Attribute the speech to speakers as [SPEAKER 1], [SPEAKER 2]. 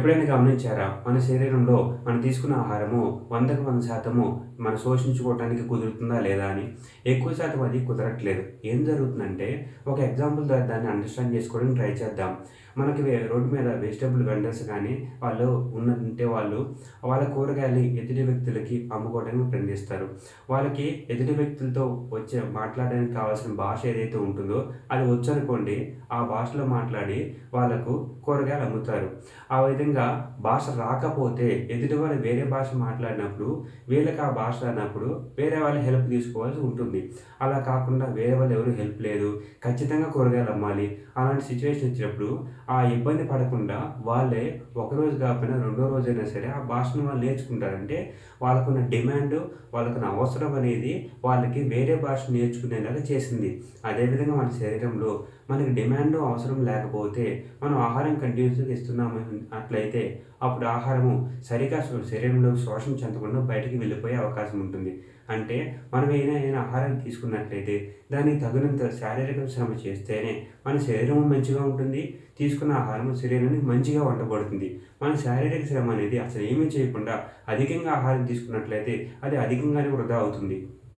[SPEAKER 1] ఎప్పుడైనా గమనించారా? మన శరీరంలో మనం తీసుకున్న ఆహారము 100కి 100% మనం శోషించుకోవటానికి కుదురుతుందా లేదా అని. ఎక్కువ శాతం అది కుదరట్లేదు. ఏం జరుగుతుందంటే ఒక ఎగ్జాంపుల్ ద్వారా దాన్ని అండర్‌స్టాండ్ చేసుకోవడానికి ట్రై చేద్దాం. మనకి రోడ్డు మీద వెజిటబుల్ వెండర్స్ గానీ, వాళ్ళు వాళ్ళు వాళ్ళ కూరగాయలని ఎదుటి వ్యక్తులకి అమ్ముకోవడానికి ప్రయత్నిస్తారు. వాళ్ళకి ఎదుటి వ్యక్తులతో మాట్లాడడానికి కావాల్సిన భాష ఏదైతే ఉంటుందో అది వచ్చనుకోండి, ఆ భాషలో మాట్లాడి వాళ్ళకు కూరగాయలు అమ్ముతారు. ఆ విధంగా భాష రాకపోతే ఎదుటి వాళ్ళు వేరే భాష మాట్లాడినప్పుడు, వీళ్ళకి ఆ భాష రానప్పుడు వేరే వాళ్ళ హెల్ప్ తీసుకోవాల్సి ఉంటుంది. అలా కాకుండా వేరే వాళ్ళు ఎవరు హెల్ప్ లేదు, ఖచ్చితంగా కూరగాయలు అమ్మాలి. అలాంటి సిట్యుయేషన్ వచ్చినప్పుడు ఆ ఇబ్బంది పడకుండా వాళ్ళే ఒకరోజు కాకపోయినా రెండో రోజైనా సరే ఆ భాషను వాళ్ళు నేర్చుకుంటారు. అంటే వాళ్ళకున్న డిమాండు, వాళ్ళకున్న అవసరం అనేది వాళ్ళకి వేరే భాష నేర్చుకునేలాగా చేసింది. అదేవిధంగా మన శరీరంలో మనకి డిమాండు, అవసరం లేకపోతే మనం ఆహారం కంటిన్యూస్‌గా ఇస్తున్నాము అట్లయితే అప్పుడు ఆహారము సరిగ్గా శరీరంలోకి శోషణ చెందకుండా బయటికి వెళ్ళిపోయే అవకాశం ఉంటుంది. అంటే మనం ఏదైనా ఆహారం తీసుకున్నట్లయితే దానికి తగినంత శారీరక శ్రమ చేస్తేనే మన శరీరం మంచిగా ఉంటుంది. తీసుకున్న ఆహారం శరీరానికి మంచిగా వండబడుతుంది. మన శారీరక శ్రమ అనేది అసలు ఏమీ చేయకుండా అధికంగా ఆహారం తీసుకున్నట్లయితే అది అధికంగానే వృధా అవుతుంది.